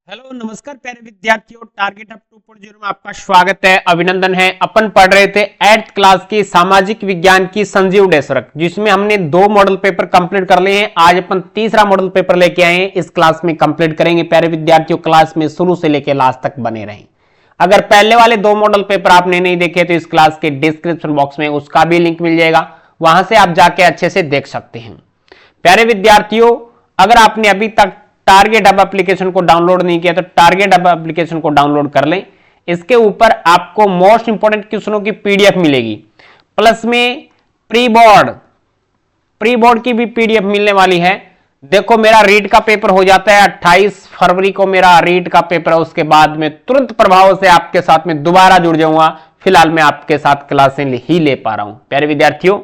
Hello नमस्कार प्यारे विद्यार्थियों, टारगेट अप 2.0 में आपका स्वागत है, अभिनंदन है। अपन पढ़ रहे थे 8th क्लास की सामाजिक विज्ञान की संजीव डेसरक, जिसमें हमने 2 मॉडल पेपर कंप्लीट कर लिए हैं। आज अपन तीसरा मॉडल पेपर लेके आए हैं, इस क्लास में कंप्लीट करेंगे। प्यारे विद्यार्थियों, क्लास में शुरू से लेकर लास्ट तक बने रहें। अगर पहले वाले 2 मॉडल पेपर आपने नहीं देखे तो इस क्लास के डिस्क्रिप्शन बॉक्स में उसका भी लिंक मिल जाएगा, वहां से आप जाके अच्छे से देख सकते हैं। प्यारे विद्यार्थियों, अगर आपने अभी तक टारगेट हब एप्लीकेशन को डाउनलोड नहीं किया तो टारगेट हब एप्लीकेशन को डाउनलोड कर लें। इसके ऊपर आपको मोस्ट इंपोर्टेंट क्वेश्चनों की पीडीएफ मिलेगी, प्लस में प्री बोर्ड की भी पीडीएफ मिलने वाली है। देखो, मेरा रीट का पेपर हो जाता है 28 फरवरी को मेरा रीट का पेपर है। उसके बाद में तुरंत प्रभाव से आपके साथ में दोबारा जुड़ जाऊंगा। फिलहाल मैं आपके साथ क्लासें ही ले पा रहा हूं। प्यारे विद्यार्थियों,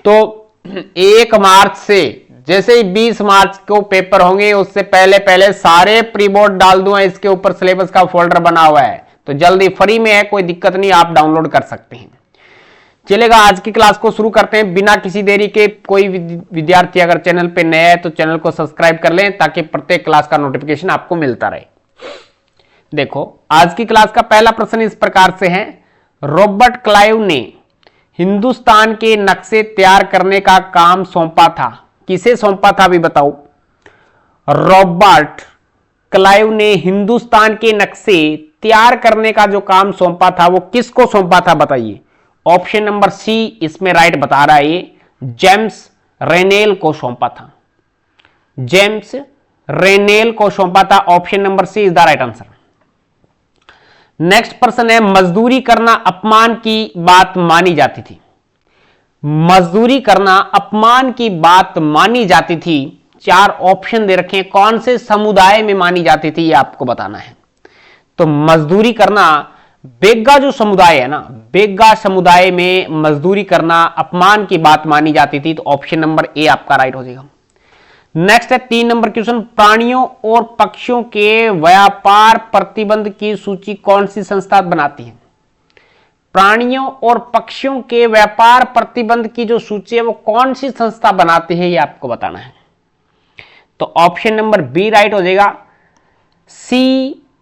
तो 1 मार्च से, जैसे ही 20 मार्च को पेपर होंगे उससे पहले सारे प्री बोर्ड डाल दूंगा। इसके ऊपर सिलेबस का फोल्डर बना हुआ है, तो जल्दी फ्री में है, कोई दिक्कत नहीं, आप डाउनलोड कर सकते हैं। चलेगा, आज की क्लास को शुरू करते हैं बिना किसी देरी के। कोई विद्यार्थी अगर चैनल पे नया है तो चैनल को सब्सक्राइब कर लें, ताकि प्रत्येक क्लास का नोटिफिकेशन आपको मिलता रहे। देखो, आज की क्लास का पहला प्रश्न इस प्रकार से है। रॉबर्ट क्लाइव ने हिंदुस्तान के नक्शे तैयार करने का काम सौंपा था, किसे सौंपा था अभी बताओ। रॉबर्ट क्लाइव ने हिंदुस्तान के नक्शे तैयार करने का जो काम सौंपा था वो किसको सौंपा था बताइए। ऑप्शन नंबर सी इसमें राइट बता रहा है, ये जेम्स रेनेल को सौंपा था। जेम्स रेनेल को सौंपा था। Option number C is the right answer. Next प्रश्न है, मजदूरी करना अपमान की बात मानी जाती थी। मजदूरी करना अपमान की बात मानी जाती थी। 4 ऑप्शन दे रखे हैं, कौन से समुदाय में मानी जाती थी ये आपको बताना है। तो मजदूरी करना, बेग्गा जो समुदाय है ना, बेग्गा समुदाय में मजदूरी करना अपमान की बात मानी जाती थी। तो ऑप्शन नंबर ए आपका राइट हो जाएगा। नेक्स्ट है 3 नंबर क्वेश्चन, प्राणियों और पक्षियों के व्यापार प्रतिबंध की सूची कौन सी संस्था बनाती है। प्राणियों और पक्षियों के व्यापार प्रतिबंध की जो सूची है वो कौन सी संस्था बनाती है ये आपको बताना है। तो ऑप्शन नंबर बी राइट हो जाएगा, CITES।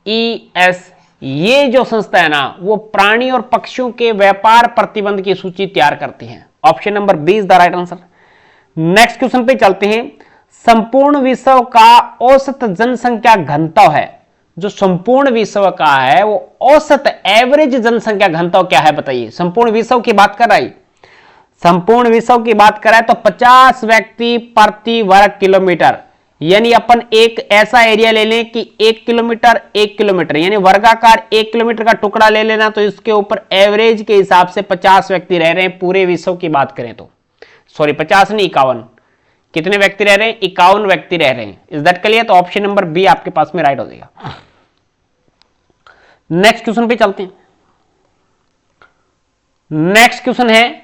CITES ये जो संस्था है ना, वो प्राणी और पक्षियों के व्यापार प्रतिबंध की सूची तैयार करती है। Option number B is the right answer. Next question पे चलते हैं। संपूर्ण विश्व का औसत जनसंख्या घनत्व है, जो संपूर्ण विश्व का है वो औसत एवरेज जनसंख्या घनत्व क्या है बताइए। संपूर्ण विश्व की बात कर रहा है, संपूर्ण विश्व की बात कर रहा है तो 50 व्यक्ति प्रति वर्ग किलोमीटर। यानी अपन एक ऐसा एरिया ले लें कि 1 किलोमीटर यानी वर्गाकार 1 किलोमीटर का टुकड़ा ले लेना, तो इसके ऊपर एवरेज के हिसाब से 50 व्यक्ति रह रहे हैं। पूरे विश्व की बात करें तो, सॉरी 50 नहीं 51, कितने व्यक्ति रह रहे हैं, 51 व्यक्ति रह रहे हैं। Is that clear. तो ऑप्शन नंबर बी आपके पास में राइट हो जाएगा। नेक्स्ट क्वेश्चन पे चलते हैं। नेक्स्ट क्वेश्चन है,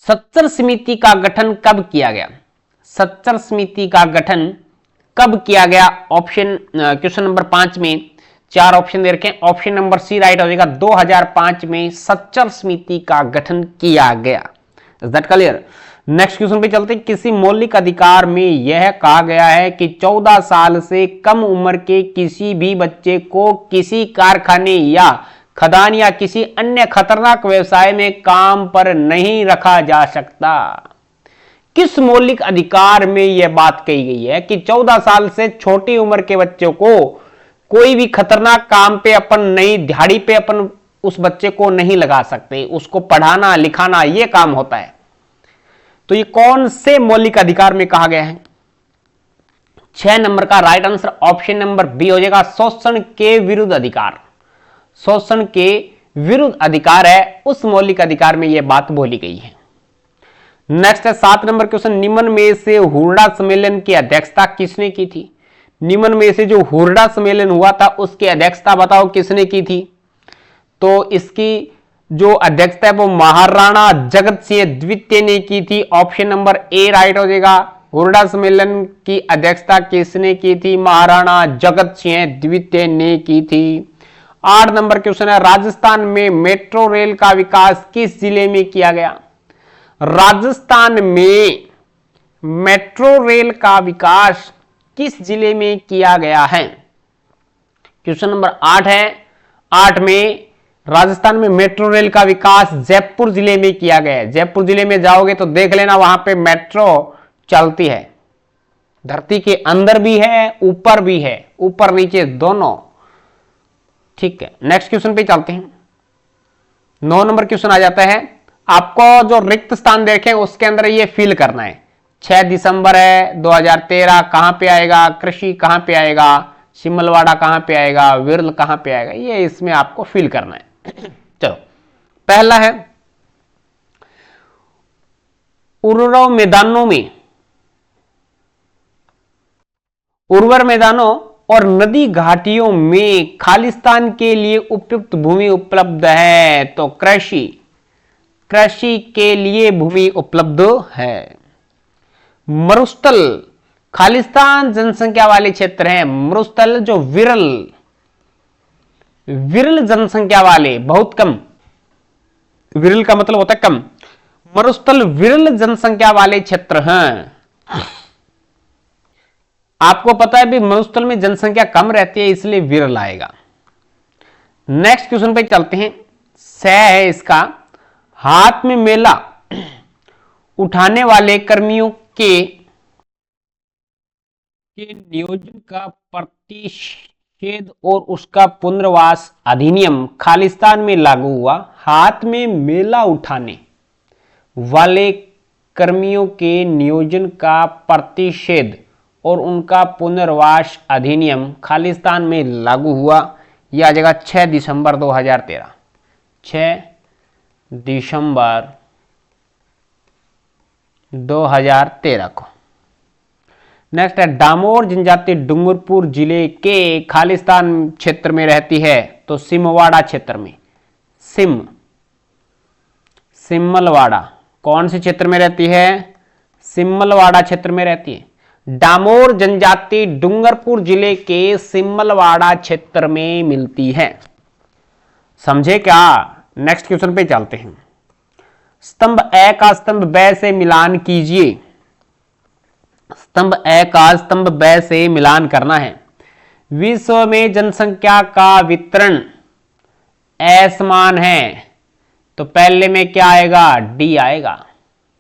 सच्चर समिति का गठन कब किया गया। सच्चर समिति का गठन कब किया गया। ऑप्शन क्वेश्चन नंबर 5 में 4 ऑप्शन दे रखे हैं। ऑप्शन नंबर सी राइट हो जाएगा, 2005 में सच्चर समिति का गठन किया गया। Is that clear. Next question पे चलते हैं। किसी मौलिक अधिकार में यह कहा गया है कि 14 साल से कम उम्र के किसी भी बच्चे को किसी कारखाने या खदान या किसी अन्य खतरनाक व्यवसाय में काम पर नहीं रखा जा सकता। किस मौलिक अधिकार में यह बात कही गई है कि 14 साल से छोटी उम्र के बच्चों को कोई भी खतरनाक काम पे अपन नहीं, दिहाड़ी पे अपन उस बच्चे को नहीं लगा सकते, उसको पढ़ाना लिखाना यह काम होता है। तो ये कौन से मौलिक अधिकार में कहा गया है। 6 नंबर का right answer option number B हो जाएगा, शोषण के विरुद्ध अधिकार। शोषण के विरुद्ध अधिकार है, उस मौलिक अधिकार में यह बात बोली गई है। नेक्स्ट है 7 नंबर क्वेश्चन, निम्न में से हुरडा सम्मेलन की अध्यक्षता किसने की थी। निम्न में से जो हुरडा सम्मेलन हुआ था उसकी अध्यक्षता बताओ किसने की थी। तो इसकी जो अध्यक्षता है वो महाराणा जगत सिंह द्वितीय ने की थी। ऑप्शन नंबर ए राइट हो जाएगा। हुरडा सम्मेलन की अध्यक्षता किसने की थी, महाराणा जगत सिंह द्वितीय ने की थी। 8 नंबर क्वेश्चन है, राजस्थान में मेट्रो रेल का विकास किस जिले में किया गया। राजस्थान में मेट्रो रेल का विकास किस जिले में किया गया है? क्वेश्चन नंबर 8 है। 8 में राजस्थान में मेट्रो रेल का विकास जयपुर जिले में किया गया है। जयपुर जिले में जाओगे तो देख लेना, वहां पे मेट्रो चलती है। धरती के अंदर भी है, ऊपर भी है, ऊपर नीचे दोनों। ठीक है, नेक्स्ट क्वेश्चन पे चलते हैं। 9 नंबर क्वेश्चन आ जाता है। आपको जो रिक्त स्थान देखें उसके अंदर ये फिल करना है। 6 दिसंबर है 2013, कहां पे आएगा? कृषि कहां पे आएगा? सिमलवाड़ा कहां पे आएगा? विरल कहां पे आएगा? ये इसमें आपको फिल करना है। चलो, पहला है उर्वर मैदानों और नदी घाटियों में खालिस्तान के लिए उपयुक्त भूमि उपलब्ध है। तो कृषि के लिए भूमि उपलब्ध है। मरुस्थल खालिस्तान जनसंख्या वाले क्षेत्र हैं। मरुस्थल जो विरल जनसंख्या वाले, बहुत कम, विरल का मतलब होता है कम, मरुस्थल विरल जनसंख्या वाले क्षेत्र हैं। आपको पता है भी मरुस्थल में जनसंख्या कम रहती है, इसलिए विरल आएगा। नेक्स्ट क्वेश्चन पे चलते हैं। 6 है इसका। हाथ में मेला उठाने वाले कर्मियों के नियोजन का प्रतिषेध और उसका पुनर्वास अधिनियम खालिस्तान में लागू हुआ। हाथ में मेला उठाने वाले कर्मियों के नियोजन का प्रतिषेध और उनका पुनर्वास अधिनियम खालिस्तान में लागू हुआ। यह आ जाएगा 6 दिसंबर 2013। 6 दिसंबर 2013 को। नेक्स्ट है डामोर जनजाति डूंगरपुर जिले के खालिस्तान क्षेत्र में रहती है। तो सिमवाड़ा क्षेत्र में, सिमलवाड़ा कौन से क्षेत्र में रहती है? सिमलवाड़ा क्षेत्र में रहती है। डामोर जनजाति डूंगरपुर जिले के सिमलवाड़ा क्षेत्र में मिलती है। समझे क्या? नेक्स्ट क्वेश्चन पे चलते हैं। स्तंभ ए का स्तंभ ब से मिलान कीजिए। स्तंभ ए का स्तंभ ब से मिलान करना है। विश्व में जनसंख्या का वितरण असमान है। तो पहले में क्या आएगा? डी आएगा।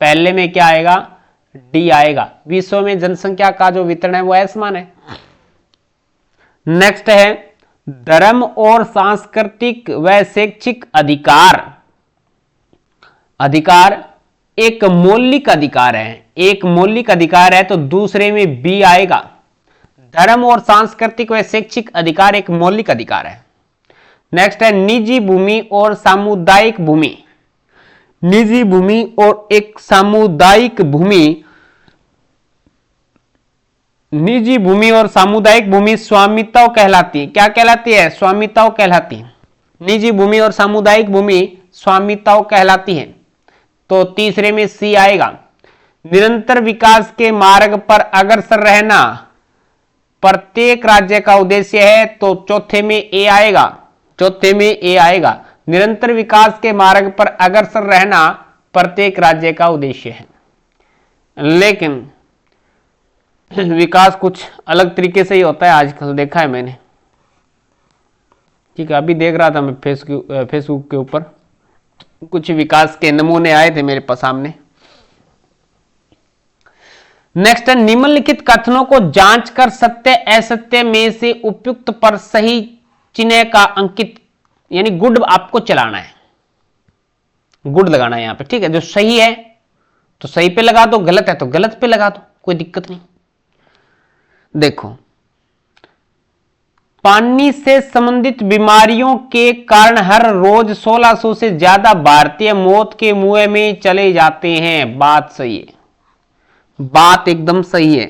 पहले में क्या आएगा? डी आएगा। विश्व में जनसंख्या का जो वितरण है वो असमान है। नेक्स्ट है धर्म और सांस्कृतिक व शैक्षिक अधिकार एक मौलिक अधिकार है। एक मौलिक अधिकार है तो दूसरे में बी आएगा। धर्म और सांस्कृतिक व शैक्षिक अधिकार एक मौलिक अधिकार है। नेक्स्ट है निजी भूमि और सामुदायिक भूमि। निजी भूमि और एक सामुदायिक भूमि, निजी भूमि और सामुदायिक भूमि स्वामित्व कहलाती है। क्या कहलाती है? स्वामित्व कहलाती है। निजी भूमि और सामुदायिक भूमि स्वामित्व कहलाती है। तो तीसरे में सी आएगा। निरंतर विकास के मार्ग पर अग्रसर रहना प्रत्येक राज्य का उद्देश्य है। तो चौथे में ए आएगा। चौथे में ए आएगा। निरंतर विकास के मार्ग पर अग्रसर रहना प्रत्येक राज्य का उद्देश्य है। लेकिन विकास कुछ अलग तरीके से ही होता है, आजकल देखा है मैंने। ठीक है, अभी देख रहा था मैं फेसबुक के ऊपर कुछ विकास के नमूने आए थे मेरे पास सामने। नेक्स्ट है निम्नलिखित कथनों को जांच कर सत्य असत्य में से उपयुक्त पर सही चिन्ह का अंकित, यानी गुड आपको चलाना है, गुड लगाना है यहां पे। ठीक है, जो सही है तो सही पे लगा दो, गलत है तो गलत पे लगा दो, कोई दिक्कत नहीं। देखो, पानी से संबंधित बीमारियों के कारण हर रोज 1600 से ज्यादा भारतीय मौत के मुंह में चले जाते हैं। बात सही है, बात एकदम सही है।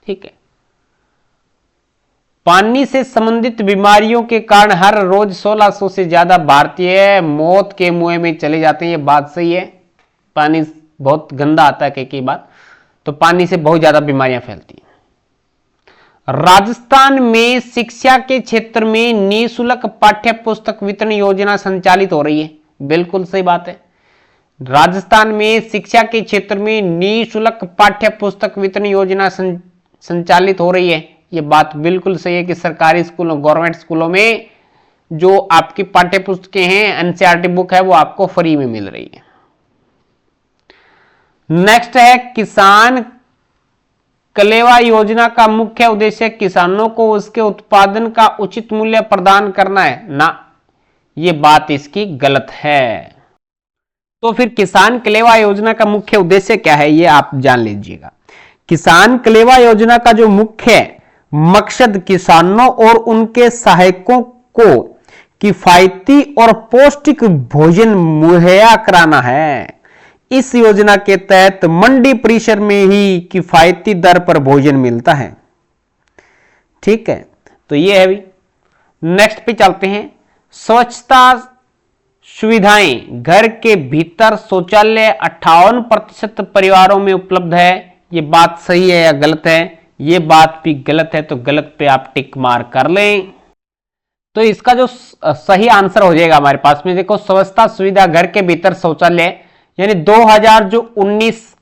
ठीक है, पानी से संबंधित बीमारियों के कारण हर रोज 1600 से ज्यादा भारतीय मौत के मुंह में चले जाते हैं। ये बात सही है। पानी बहुत गंदा आता है कई बार, तो पानी से बहुत ज्यादा बीमारियां फैलती हैं। राजस्थान में शिक्षा के क्षेत्र में निःशुल्क पाठ्य पुस्तक वितरण योजना संचालित हो रही है। बिल्कुल सही बात है। राजस्थान में शिक्षा के क्षेत्र में निःशुल्क पाठ्य पुस्तक वितरण योजना संचालित हो रही है। ये बात बिल्कुल सही है कि सरकारी स्कूलों, गवर्नमेंट स्कूलों में जो आपकी पाठ्य पुस्तकें हैं, एनसीईआरटी बुक है, वो आपको फ्री में मिल रही है। नेक्स्ट है किसान कलेवा योजना का मुख्य उद्देश्य किसानों को उसके उत्पादन का उचित मूल्य प्रदान करना है ना, ये बात इसकी गलत है। तो फिर किसान कलेवा योजना का मुख्य उद्देश्य क्या है, ये आप जान लीजिएगा। किसान कलेवा योजना का जो मुख्य मकसद किसानों और उनके सहायकों को किफायती और पौष्टिक भोजन मुहैया कराना है। इस योजना के तहत मंडी परिसर में ही किफायती दर पर भोजन मिलता है। ठीक है, तो ये है भी। नेक्स्ट पे चलते हैं। स्वच्छता सुविधाएं घर के भीतर शौचालय 58% परिवारों में उपलब्ध है। ये बात सही है या गलत है? ये बात भी गलत है, तो गलत पे आप टिक मार कर लें। तो इसका जो सही आंसर हो जाएगा हमारे पास में, देखो स्वच्छता सुविधा घर के भीतर शौचालय, यानी 2019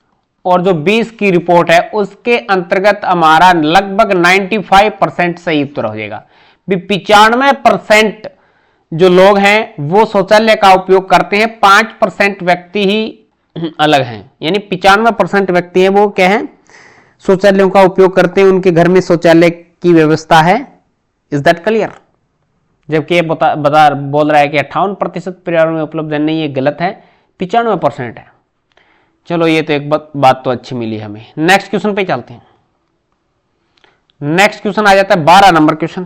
और जो 20 की रिपोर्ट है उसके अंतर्गत हमारा लगभग 95% सही उत्तर हो जाएगा। 95% जो लोग हैं वो शौचालय का उपयोग करते हैं, 5% व्यक्ति ही अलग हैं। यानी 95% व्यक्ति हैं वो क्या है, शौचालयों का उपयोग करते हैं, उनके घर में शौचालय की व्यवस्था है। Is that clear? जबकि ये बोल रहा है कि 58% परिवारों में उपलब्ध है, नहीं, ये गलत है, 95% है। चलो ये तो एक बात तो अच्छी मिली हमें। नेक्स्ट क्वेश्चन पे चलते हैं। नेक्स्ट क्वेश्चन आ जाता है 12 नंबर क्वेश्चन।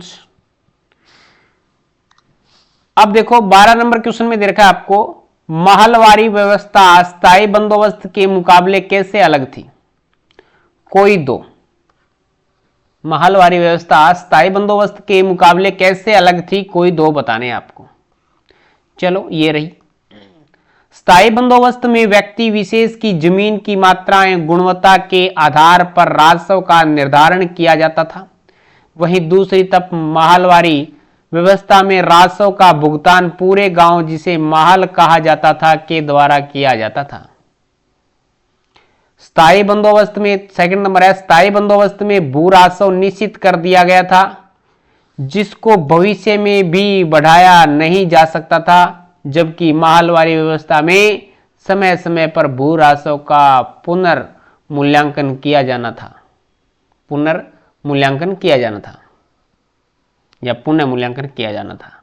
अब देखो 12 नंबर क्वेश्चन में दे रखा है आपको, महलवारी व्यवस्था स्थायी बंदोबस्त के मुकाबले कैसे अलग थी? कोई दो। महलवारी व्यवस्था स्थायी बंदोबस्त के मुकाबले कैसे अलग थी, कोई दो बताने आपको। चलो ये रही। स्थायी बंदोबस्त में व्यक्ति विशेष की जमीन की मात्राएं गुणवत्ता के आधार पर राजस्व का निर्धारण किया जाता था। वहीं दूसरी तरफ महलवारी व्यवस्था में राजस्व का भुगतान पूरे गांव, जिसे महल कहा जाता था, के द्वारा किया जाता था। स्थायी बंदोबस्त में सेकंड नंबर है, स्थायी बंदोबस्त में भू राजस्व निश्चित कर दिया गया था, जिसको भविष्य में भी बढ़ाया नहीं जा सकता था, जबकि महलवारी व्यवस्था में समय समय पर भू राजस्व का पुनर्मूल्यांकन किया जाना था। पुनर्मूल्यांकन किया जाना था या पुनः मूल्यांकन किया जाना था।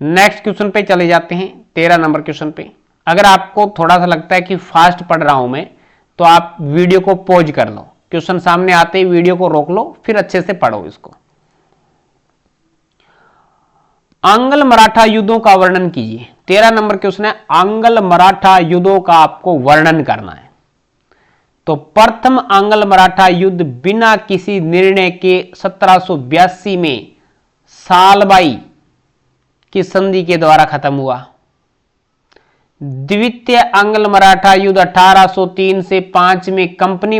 नेक्स्ट क्वेश्चन पे चले जाते हैं, 13 नंबर क्वेश्चन पे। अगर आपको थोड़ा सा लगता है कि फास्ट पढ़ रहा हूं मैं, तो आप वीडियो को पॉज कर लो, क्वेश्चन सामने आते ही वीडियो को रोक लो, फिर अच्छे से पढ़ो इसको। आंग्ल मराठा युद्धों का वर्णन कीजिए। 13 नंबर क्वेश्चन है, आंग्ल मराठा युद्धों का आपको वर्णन करना है। तो प्रथम आंग्ल मराठा युद्ध बिना किसी निर्णय के 1782 में सालबाई की संधि के द्वारा खत्म हुआ। द्वितीय आंग्ल मराठा युद्ध 1803 से 5 में कंपनी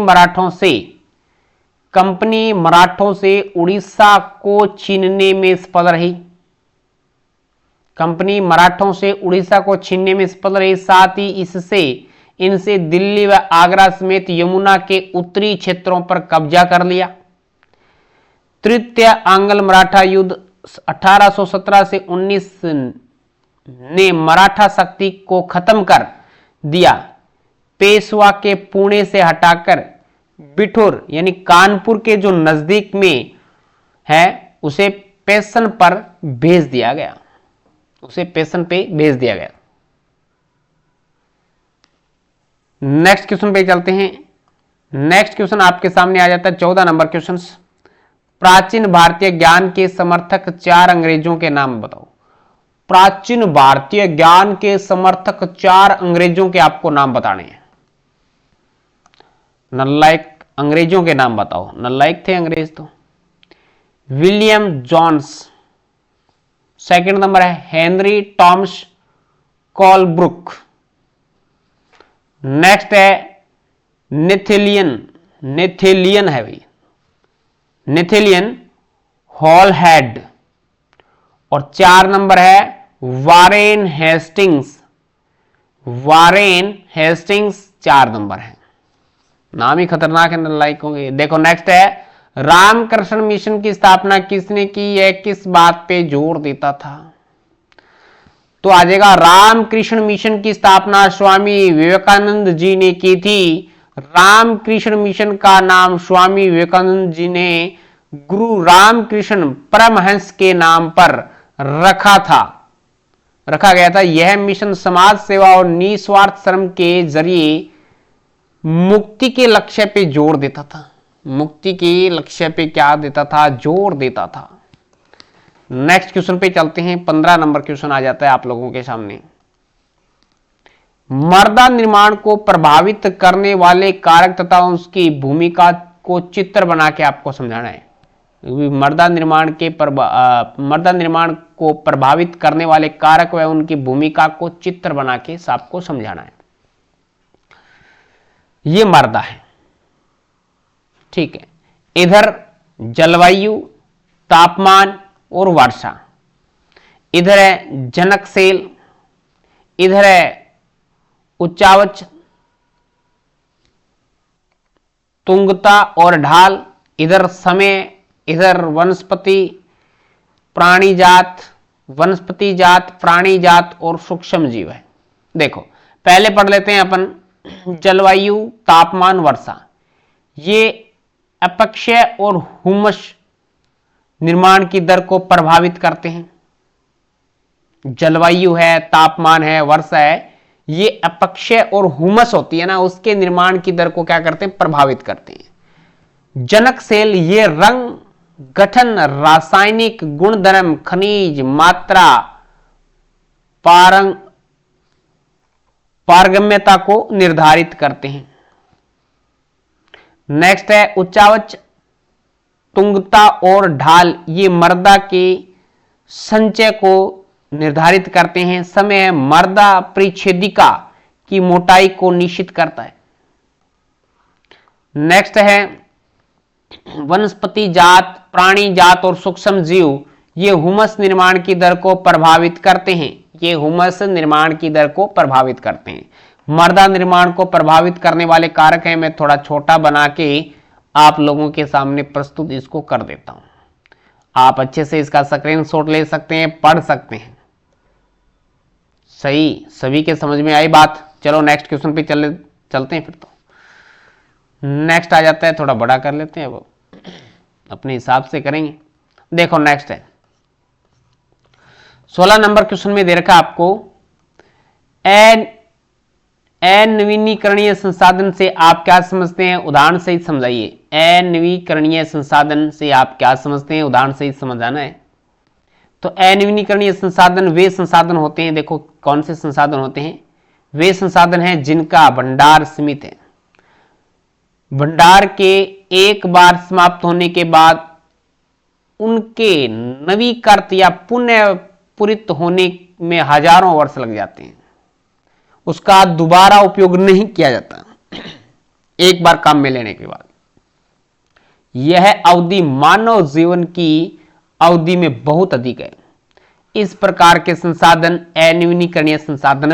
मराठों से उड़ीसा को छीनने में सफल रही। कंपनी मराठों से उड़ीसा को छीनने में सफल रही, साथ ही इनसे दिल्ली व आगरा समेत यमुना के उत्तरी क्षेत्रों पर कब्जा कर लिया। तृतीय आंग्ल मराठा युद्ध 1817 से 19 ने मराठा शक्ति को खत्म कर दिया। पेशवा के पुणे से हटाकर बिठूर यानी कानपुर के जो नजदीक में है उसे पेशन पर भेज दिया गया। नेक्स्ट क्वेश्चन पे चलते हैं। नेक्स्ट क्वेश्चन आपके सामने आ जाता है 14 नंबर क्वेश्चन। प्राचीन भारतीय ज्ञान के समर्थक 4 अंग्रेजों के नाम बताओ। प्राचीन भारतीय ज्ञान के समर्थक 4 अंग्रेजों के आपको नाम बताने हैं। नलायक अंग्रेजों के नाम बताओ। नलायक थे अंग्रेज तो। विलियम जोन्स, सेकंड नंबर है हेनरी टॉमस कॉलब्रुक। नेक्स्ट है नेथेलियन है भाई, नेथेलियन हॉलहेड। और 4 नंबर है Warren Hastings. Warren Hastings 4 number है। नाम ही खतरनाक है, लाइक होंगे। देखो नेक्स्ट है, रामकृष्ण मिशन की स्थापना किसने की, यह किस बात पे जोर देता था? तो आ जाएगा, रामकृष्ण मिशन की स्थापना स्वामी विवेकानंद जी ने की थी। रामकृष्ण मिशन का नाम स्वामी विवेकानंद जी ने गुरु रामकृष्ण परमहंस के नाम पर रखा गया था। यह मिशन समाज सेवा और निस्वार्थ श्रम के जरिए मुक्ति के लक्ष्य पे जोर देता था। मुक्ति के लक्ष्य पे क्या देता था, जोर देता था। नेक्स्ट क्वेश्चन पे चलते हैं। 15 नंबर क्वेश्चन आ जाता है आप लोगों के सामने। मर्दा निर्माण को प्रभावित करने वाले कारक तथा उसकी भूमिका को चित्र बना के आपको समझाना है। मर्दा निर्माण को प्रभावित करने वाले कारक व उनकी भूमिका को चित्र बना के आपको समझाना है। ये मर्दा है, ठीक है। इधर जलवायु, तापमान और वर्षा, इधर है जनकसेल, इधर है उच्चावच, तुंगता और ढाल, इधर समय, इधर वनस्पति जात, प्राणी जात और सूक्ष्म जीव है। देखो पहले पढ़ लेते हैं अपन जलवायु, तापमान, वर्षा। ये अपक्षय और हुमस निर्माण की दर को प्रभावित करते हैं। जलवायु है, तापमान है, वर्षा है, ये अपक्षय और हुमस होती है ना, उसके निर्माण की दर को क्या करते हैं, प्रभावित करते हैं। जनक सेल ये रंग, गठन, रासायनिक गुणधर्म, खनिज मात्रा, पारगम्यता को निर्धारित करते हैं। नेक्स्ट है उच्चावच, तुंगता और ढाल, ये मर्दा के संचय को निर्धारित करते हैं। समय है मर्दा परिच्छेदिका की मोटाई को निश्चित करता है। नेक्स्ट है वनस्पति जात, प्राणी जात और सूक्ष्म जीव, ये हुमस निर्माण की दर को प्रभावित करते हैं। ये हुमस निर्माण की दर को प्रभावित करते हैं। मर्दा निर्माण को प्रभावित करने वाले कारक हैं। मैं थोड़ा छोटा बना के आप लोगों के सामने प्रस्तुत इसको कर देता हूं। आप अच्छे से इसका स्क्रीनशॉट ले सकते हैं, पढ़ सकते हैं। सही, सभी के समझ में आई बात। चलो नेक्स्ट क्वेश्चन पे चलते हैं। फिर तो नेक्स्ट आ जाता है, थोड़ा बड़ा कर लेते हैं, वो अपने हिसाब से करेंगे। देखो नेक्स्ट है 16 नंबर क्वेश्चन में दे रखा आपको, अनवीनीकरणीय संसाधन से आप क्या समझते हैं, उदाहरण सहित समझाइए। अनवीकरणीय संसाधन से आप क्या समझते हैं, उदाहरण सहित समझाना है। तो अनवीनीकरणीय संसाधन वे संसाधन होते हैं, देखो कौन से संसाधन होते हैं, वे संसाधन हैं जिनका भंडार सीमित है। भंडार के एक बार समाप्त होने के बाद उनके नवीकृत या पुनः पूरित होने में हजारों वर्ष लग जाते हैं। उसका दोबारा उपयोग नहीं किया जाता एक बार काम में लेने के बाद। यह अवधि मानव जीवन की अवधि में बहुत अधिक है। इस प्रकार के संसाधन अनवीनीकरणीय संसाधन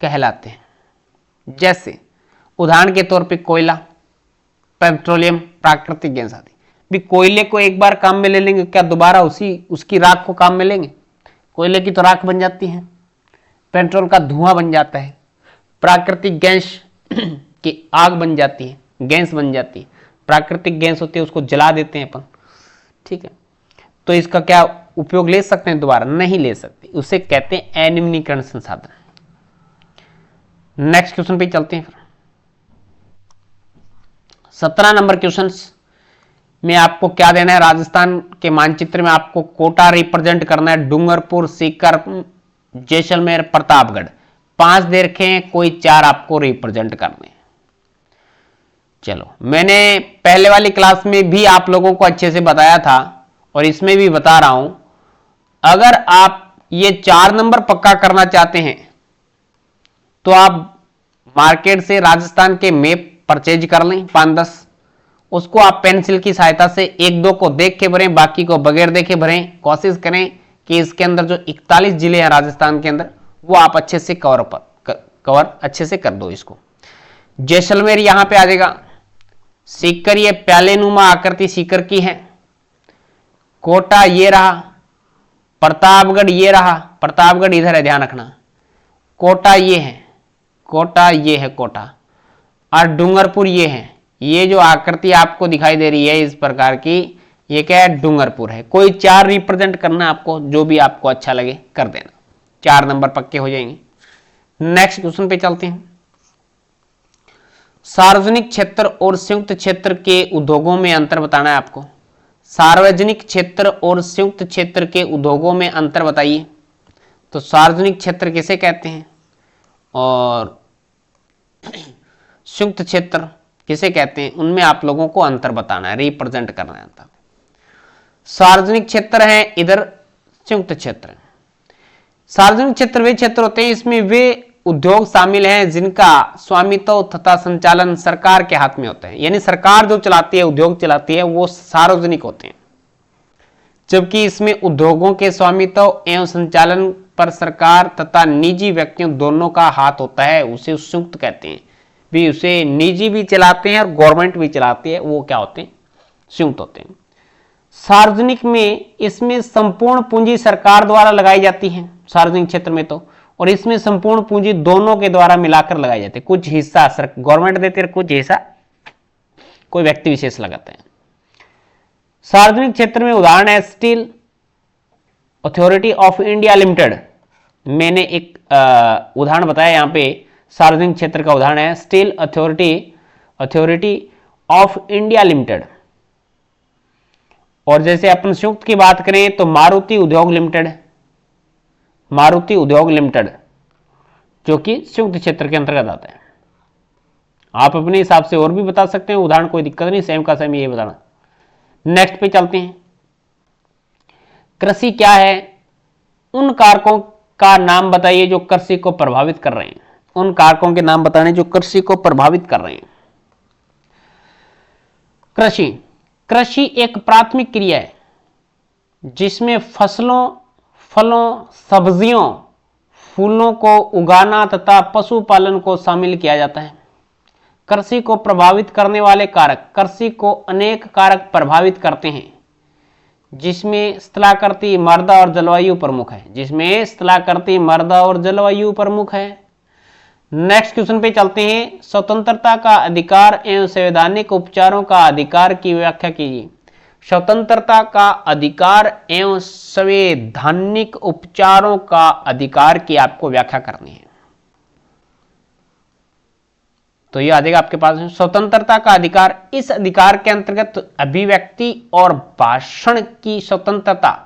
कहलाते हैं। जैसे उदाहरण के तौर पे कोयला, पेट्रोलियम, प्राकृतिक गैस आदि। भी कोयले को एक बार काम में ले लेंगे, क्या दोबारा उसकी राख को काम में लेंगे? कोयले की तो राख बन जाती है, पेट्रोल का धुआं बन जाता है, प्राकृतिक गैस की आग बन जाती है, गैस बन जाती है। प्राकृतिक गैस होती है, उसको जला देते हैं अपन, ठीक है। तो इसका क्या उपयोग ले सकते हैं दोबारा? नहीं ले सकते। उसे कहते हैं अनवीनीकरण संसाधन। नेक्स्ट क्वेश्चन पे चलते हैं। 17 नंबर क्वेश्चन में आपको क्या देना है, राजस्थान के मानचित्र में आपको कोटा रिप्रेजेंट करना है। डूंगरपुर, सीकर, जैसलमेर, प्रतापगढ़, 5 दे रखे हैं, कोई 4 आपको रिप्रेजेंट करने हैं। चलो, मैंने पहले वाली क्लास में भी आप लोगों को अच्छे से बताया था और इसमें भी बता रहा हूं। अगर आप ये 4 नंबर पक्का करना चाहते हैं तो आप मार्केट से राजस्थान के मैप परचेज कर लें 5-10। उसको आप पेंसिल की सहायता से 1-2 को देख के भरें, बाकी को बगैर देखे भरें। कोशिश करें कि इसके अंदर जो 41 जिले हैं राजस्थान के अंदर, वो आप अच्छे से कवर कवर अच्छे से कर दो इसको। जैसलमेर यहां पे आ जाएगा। सीकर ये प्यालेनुमा आकृति सीकर की है। कोटा ये रहा। प्रतापगढ़ ये रहा। प्रतापगढ़ इधर है, ध्यान रखना। कोटा ये है, कोटा ये है कोटा, और डूंगरपुर ये है। ये जो आकृति आपको दिखाई दे रही है इस प्रकार की, ये क्या है, डूंगरपुर है। कोई 4 रिप्रेजेंट करना आपको, जो भी आपको अच्छा लगे कर देना। 4 नंबर पक्के हो जाएंगे। नेक्स्ट क्वेश्चन पे चलते हैं। सार्वजनिक क्षेत्र और संयुक्त क्षेत्र के उद्योगों में अंतर बताना है आपको। सार्वजनिक क्षेत्र और संयुक्त क्षेत्र के उद्योगों में अंतर बताइए। तो सार्वजनिक क्षेत्र किसे कहते हैं और संयुक्त क्षेत्र किसे कहते हैं, उनमें आप लोगों को अंतर बताना है, रिप्रेजेंट करना है अंतर। सार्वजनिक क्षेत्र है इधर, संयुक्त क्षेत्र है। सार्वजनिक क्षेत्र वे क्षेत्र होते हैं, इसमें वे उद्योग शामिल हैं जिनका स्वामित्व तथा संचालन सरकार के हाथ में होता है। यानी सरकार जो चलाती है, उद्योग चलाती है, वो सार्वजनिक होते हैं। जबकि इसमें उद्योगों के स्वामित्व एवं संचालन पर सरकार तथा निजी व्यक्तियों दोनों का हाथ होता है, उसे संयुक्त कहते हैं। भी उसे निजी भी चलाते हैं और गवर्नमेंट भी चलाती है, वो क्या होते हैं, संयुक्त होते हैं। सार्वजनिक में इसमें संपूर्ण पूंजी सरकार द्वारा लगाई जाती है सार्वजनिक क्षेत्र में तो, और इसमें संपूर्ण पूंजी दोनों के द्वारा मिलाकर लगाई जाती है। कुछ हिस्सा गवर्नमेंट देती है, कुछ हिस्सा कोई व्यक्ति विशेष लगाते हैं। सार्वजनिक क्षेत्र में उदाहरण है steel authority of India limited. मैंने एक उदाहरण बताया यहां पे, सार्वजनिक क्षेत्र का उदाहरण है steel authority of India limited. और जैसे अपन संयुक्त की बात करें तो मारुति उद्योग लिमिटेड, मारुति उद्योग लिमिटेड जो कि संयुक्त क्षेत्र के अंतर्गत आता है। आप अपने हिसाब से और भी बता सकते हैं उदाहरण, कोई दिक्कत नहीं, सेम का सेम ये बताना। नेक्स्ट पे चलते हैं। कृषि क्या है, उन कारकों का नाम बताइए जो कृषि को प्रभावित कर रहे हैं। उन कारकों के नाम बताने जो कृषि को प्रभावित कर रहे हैं। कृषि, कृषि एक प्राथमिक क्रिया है जिसमें फसलों, फलों, सब्जियों, फूलों को उगाना तथा पशुपालन को शामिल किया जाता है। कृषि को प्रभावित करने वाले कारक, कृषि को अनेक कारक प्रभावित करते हैं जिसमें स्थलाकृति, मृदा और जलवायु प्रमुख है, जिसमें स्थलाकृति, मृदा और जलवायु प्रमुख है। नेक्स्ट क्वेश्चन पे चलते हैं। स्वतंत्रता का अधिकार एवं संवैधानिक उपचारों का अधिकार की व्याख्या कीजिए। स्वतंत्रता का अधिकार एवं संवैधानिक उपचारों का अधिकार की आपको व्याख्या करनी है। तो ये आ जाएगा आपके पास स्वतंत्रता का अधिकार। इस अधिकार के अंतर्गत अभिव्यक्ति और भाषण की स्वतंत्रता,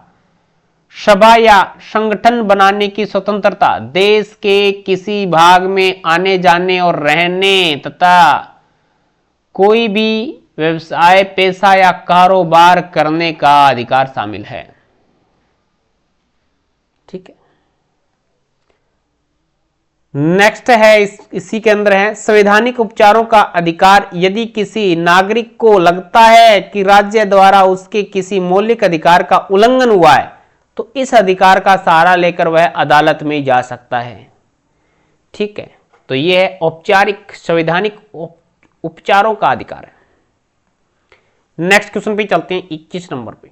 सभा या संगठन बनाने की स्वतंत्रता, देश के किसी भाग में आने जाने और रहने तथा कोई भी व्यवसाय, पेशा या कारोबार करने का अधिकार शामिल है। ठीक है। नेक्स्ट है इसी के अंदर है संवैधानिक उपचारों का अधिकार। यदि किसी नागरिक को लगता है कि राज्य द्वारा उसके किसी मौलिक अधिकार का उल्लंघन हुआ है तो इस अधिकार का सहारा लेकर वह अदालत में जा सकता है। ठीक है, तो यह है औपचारिक संवैधानिक उपचारों का अधिकार है। नेक्स्ट क्वेश्चन पे चलते हैं 21 नंबर पे।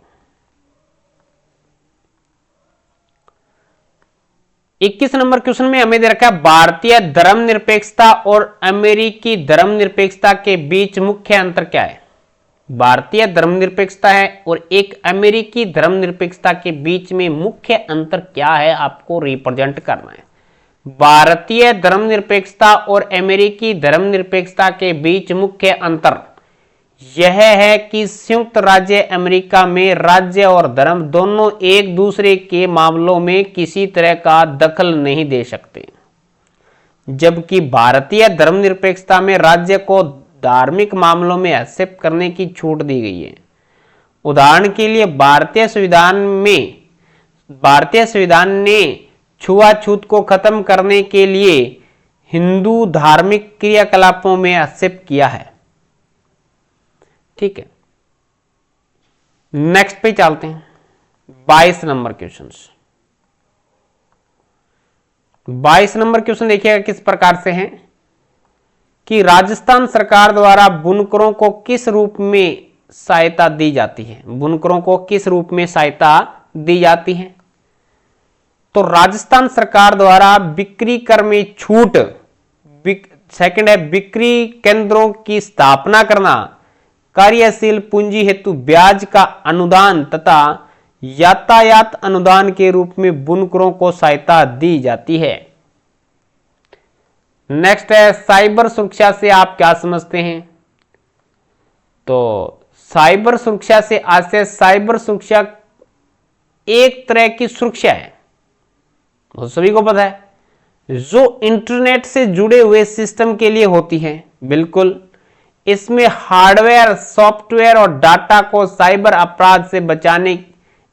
21 नंबर क्वेश्चन में हमें दे रखा है भारतीय धर्मनिरपेक्षता और अमेरिकी धर्मनिरपेक्षता के बीच मुख्य अंतर क्या है। भारतीय धर्मनिरपेक्षता है और एक अमेरिकी धर्मनिरपेक्षता के बीच में मुख्य अंतर क्या है, आपको रिप्रेजेंट करना है। भारतीय धर्मनिरपेक्षता और अमेरिकी धर्मनिरपेक्षता के बीच मुख्य अंतर यह है कि संयुक्त राज्य अमेरिका में राज्य और धर्म दोनों एक दूसरे के मामलों में किसी तरह का दखल नहीं दे सकते, जबकि भारतीय धर्मनिरपेक्षता में राज्य को धार्मिक मामलों में हस्तक्षेप करने की छूट दी गई है। उदाहरण के लिए भारतीय संविधान ने छुआछूत को खत्म करने के लिए हिंदू धार्मिक क्रियाकलापों में हस्तक्षेप किया है। ठीक है, नेक्स्ट पे चलते हैं 22 नंबर क्वेश्चन। 22 नंबर क्वेश्चन देखिएगा किस प्रकार से है कि राजस्थान सरकार द्वारा बुनकरों को किस रूप में सहायता दी जाती है। बुनकरों को किस रूप में सहायता दी जाती है। तो राजस्थान सरकार द्वारा बिक्री कर में छूट, सेकंड है बिक्री केंद्रों की स्थापना करना, कार्यशील पूंजी हेतु ब्याज का अनुदान तथा यातायात अनुदान के रूप में बुनकरों को सहायता दी जाती है। नेक्स्ट है साइबर सुरक्षा से आप क्या समझते हैं। तो साइबर सुरक्षा से आज से साइबर सुरक्षा एक तरह की सुरक्षा है, वो सभी को पता है, जो इंटरनेट से जुड़े हुए सिस्टम के लिए होती है। बिल्कुल, इसमें हार्डवेयर, सॉफ्टवेयर और डाटा को साइबर अपराध से बचाने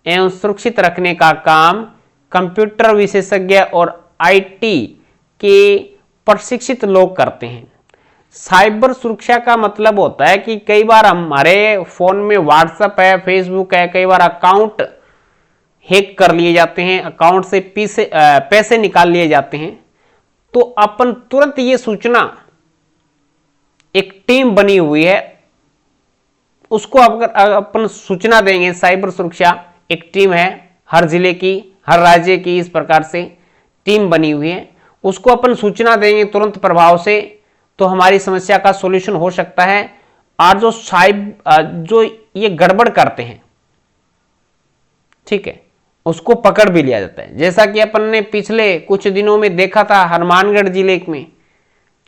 एवं सुरक्षित रखने का काम कंप्यूटर विशेषज्ञ और आईटी के प्रशिक्षित लोग करते हैं। साइबर सुरक्षा का मतलब होता है कि कई बार हमारे फोन में व्हाट्सएप है, फेसबुक है, कई बार अकाउंट हैक कर लिए जाते हैं, अकाउंट से पैसे निकाल लिए जाते हैं। तो अपन तुरंत ये सूचना, एक टीम बनी हुई है, उसको अगर अपन सूचना देंगे, साइबर सुरक्षा एक टीम है, हर जिले की, हर राज्य की इस प्रकार से टीम बनी हुई है, उसको अपन सूचना देंगे तुरंत प्रभाव से, तो हमारी समस्या का सॉल्यूशन हो सकता है। और जो ये गड़बड़ करते हैं, ठीक है, उसको पकड़ भी लिया जाता है। जैसा कि अपन ने पिछले कुछ दिनों में देखा था, हनुमानगढ़ जिले में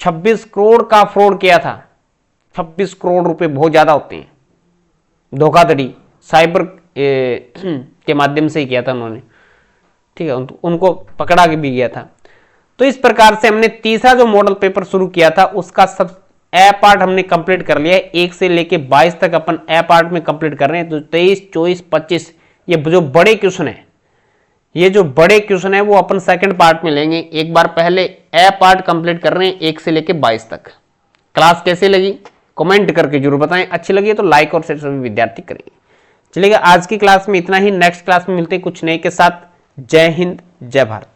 26 करोड़ का फ्रॉड किया था। 26 करोड़ रुपए बहुत ज्यादा होते हैं, धोखाधड़ी साइबर के माध्यम से ही किया था उन्होंने, ठीक है, उनको पकड़ा भी गया था। तो इस प्रकार से हमने तीसरा जो मॉडल पेपर शुरू किया था उसका सब ए पार्ट हमने कंप्लीट कर लिया है। 1 से लेके 22 तक अपन ए पार्ट में कंप्लीट कर रहे हैं। तो 23, 24, 25 ये जो बड़े क्वेश्चन है, ये जो बड़े क्वेश्चन है वो अपन सेकंड पार्ट में लेंगे। एक बार पहले ए पार्ट कंप्लीट कर रहे हैं 1 से लेके 22 तक। क्लास कैसी लगी कमेंट करके जरूर बताएं, अच्छी लगी तो लाइक और शेयर सभी विद्यार्थी करेंगे। चलिएगा, आज की क्लास में इतना ही। नेक्स्ट क्लास में मिलते हैं कुछ नए के साथ। जय हिंद, जय भारत।